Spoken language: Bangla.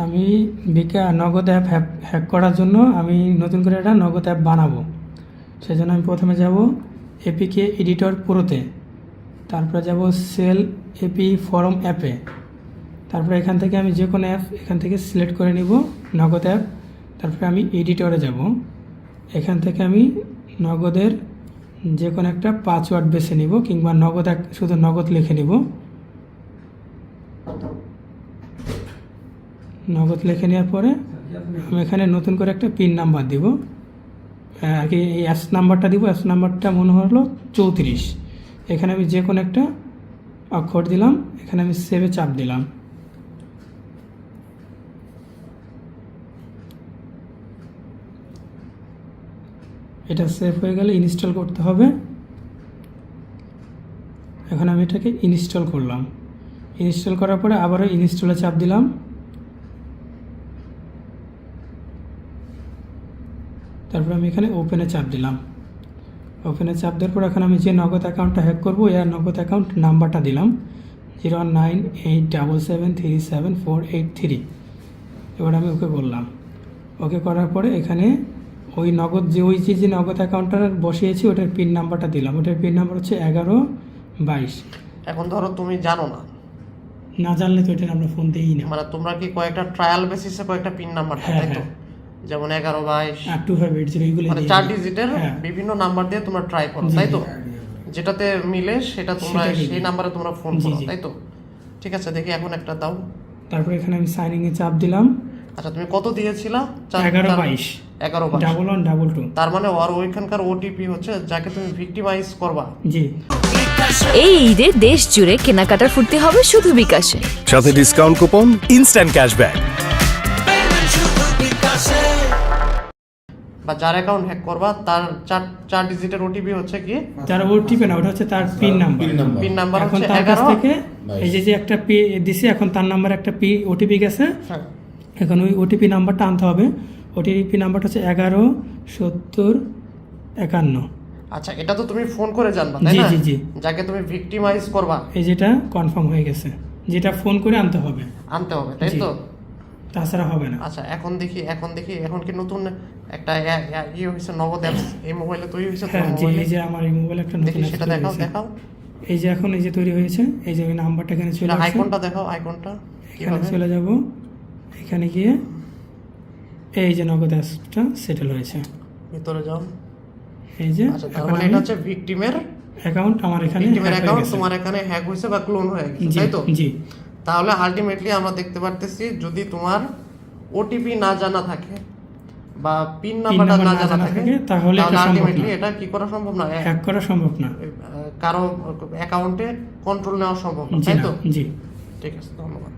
আমি নগদ অ্যাপ হ্যাক করার জন্য আমি নতুন করে একটা নগদ অ্যাপ বানাবো। সেজন্য আমি প্রথমে যাব এপিকে এডিটর প্রোতে, তারপরে যাব সেল এপি ফর্ম অ্যাপে, তারপরে এখান থেকে আমি যে কোনো অ্যাপ এখান থেকে সিলেক্ট করে নিব নগদ অ্যাপ। তারপরে আমি এডিটরে যাব, এখান থেকে আমি নগদের যে কোনো একটা পাসওয়ার্ড বেছে নিব, কিংবা শুধু নগদ লিখে নিব। নগদ লিখে নেওয়ার পরে আমি এখানে নতুন করে একটা পিন নাম্বার দিব, আর কি এই অ্যাপস নাম্বারটা দিব। অ্যাপস নাম্বারটা মনে হলো 34। এখানে আমি যে কোনো একটা অক্ষর দিলাম, এখানে আমি সেভে চাপ দিলাম। এটা সেভ হয়ে গেলে ইনস্টল করতে হবে। এখন আমি এটাকে ইনস্টল করলাম। ইনস্টল করার পরে আবারও ইনস্টলে চাপ দিলাম। তারপর আমি এখানে ওপেনে চাপ দিলাম। ওপেনে চাপ দেওয়ার পর এখন আমি যে নগদ অ্যাকাউন্টটা হ্যাক করবো এর নগদ অ্যাকাউন্ট নাম্বারটা দিলাম 09877374483। এবার আমি ওকে বললাম। ওকে করার পরে এখানে ওই যে নগদ অ্যাকাউন্টটা বসিয়েছি ওটার পিন নাম্বারটা দিলাম। ওটার পিন নাম্বার হচ্ছে 1122। এখন ধরো তুমি জানো না জানলে তো এটা আমরা ফোন দিই না। মানে তোমরা কি কয়েকটা ট্রায়াল বেসিসে কয়েকটা পিন নাম্বার তাই তো, যেমন 1122 2580 এইগুলো মানে 4 ডিজিটের বিভিন্ন নাম্বার দিয়ে তোমরা ট্রাই করো তাই তো, যেটাতে মিলে সেটা তোমরা সেই নাম্বারে তোমরা ফোন করো তাই তো। ঠিক আছে, দেখি এখন একটা দাও। তারপর এখানে আমি সাইন ইনে চাপ দিলাম। আচ্ছা, তুমি কত দিয়েছিলা? 1122 1122। তার মানে ওইখানকার ওটিপি হচ্ছে যাকে তুমি ভিক্টিমাইজ করবা। জি, এই ঈদে দেশ জুড়ে কেনাকাটার ফুর্তি হবে শুধু বিকাশে, সাথে ডিসকাউন্ট কুপন, ইনস্ট্যান্ট ক্যাশব্যাক। বা যার অ্যাকাউন্ট হ্যাক করবা তার 4 ডিজিটের ওটিপি হচ্ছে কি, তার ওটিপি না, ওটা হচ্ছে তার পিন নাম্বার। পিন নাম্বার এখন হচ্ছে তার কাছ 11 থেকে এই যে একটা পি দিছি, এখন তার নাম্বার একটা ওটিপি গেছে। এখন ওই ওটিপি নাম্বারটা আনতে হবে। ওটিপি নাম্বারটা হচ্ছে 117051। আচ্ছা, এটা তো তুমি ফোন করে জানবা তাই জি না? জি জি, যাকে তুমি ভিক্টিমাইজ করবা এই যেটা কনফার্ম হয়ে গেছে, যেটা ফোন করে আনতে হবে তাই তো, তাছাড়া হবে না। আচ্ছা এখন দেখি এখন কি নতুন একটা ইয়ে হয়েছে নগদ অ্যাপস এই মোবাইলে তৈরি হয়েছে? হ্যাঁ জি, এই যে আমার এই মোবাইলে একটা নতুন দেখি অ্যাপ সেটা তৈরি দেখাও হয়েছে। দেখাও এই যে এখন এই যে তৈরি হয়েছে, এই যে ওই নাম্বারটা এখানে চলে আসছে। আইকনটা দেখাও, আইকনটা এখানে চলে যাব। এখানে গিয়ে এই যে নগদ অ্যাপসটা সেটেল হয়েছে, ভিতরে যাও। এই যে আচ্ছা, তার মানে এটা হচ্ছে ভিকটিমের অ্যাকাউন্ট আমার এখানে ভিকটিমের hack হয়ে অ্যাকাউন্ট গেছে। তোমার এখানে হ্যাক হয়েছে বা ক্লোন হয়ে গেছে জি তাই তো। জি, তাহলে আলটিমেটলি আমরা দেখতে পারতেছি যদি তোমার ওটিপি না জানা থাকে বা পিন নাম্বারটা না জানা থাকে তাহলে এটা সম্ভব আলটিমেটলি না, এটা কি করা সম্ভব না, হ্যাক করা সম্ভব না, কারো অ্যাকাউন্টে কন্ট্রোল নেওয়া সম্ভব না জি তাই না, তো। জি। ঠিক আছে, ধন্যবাদ।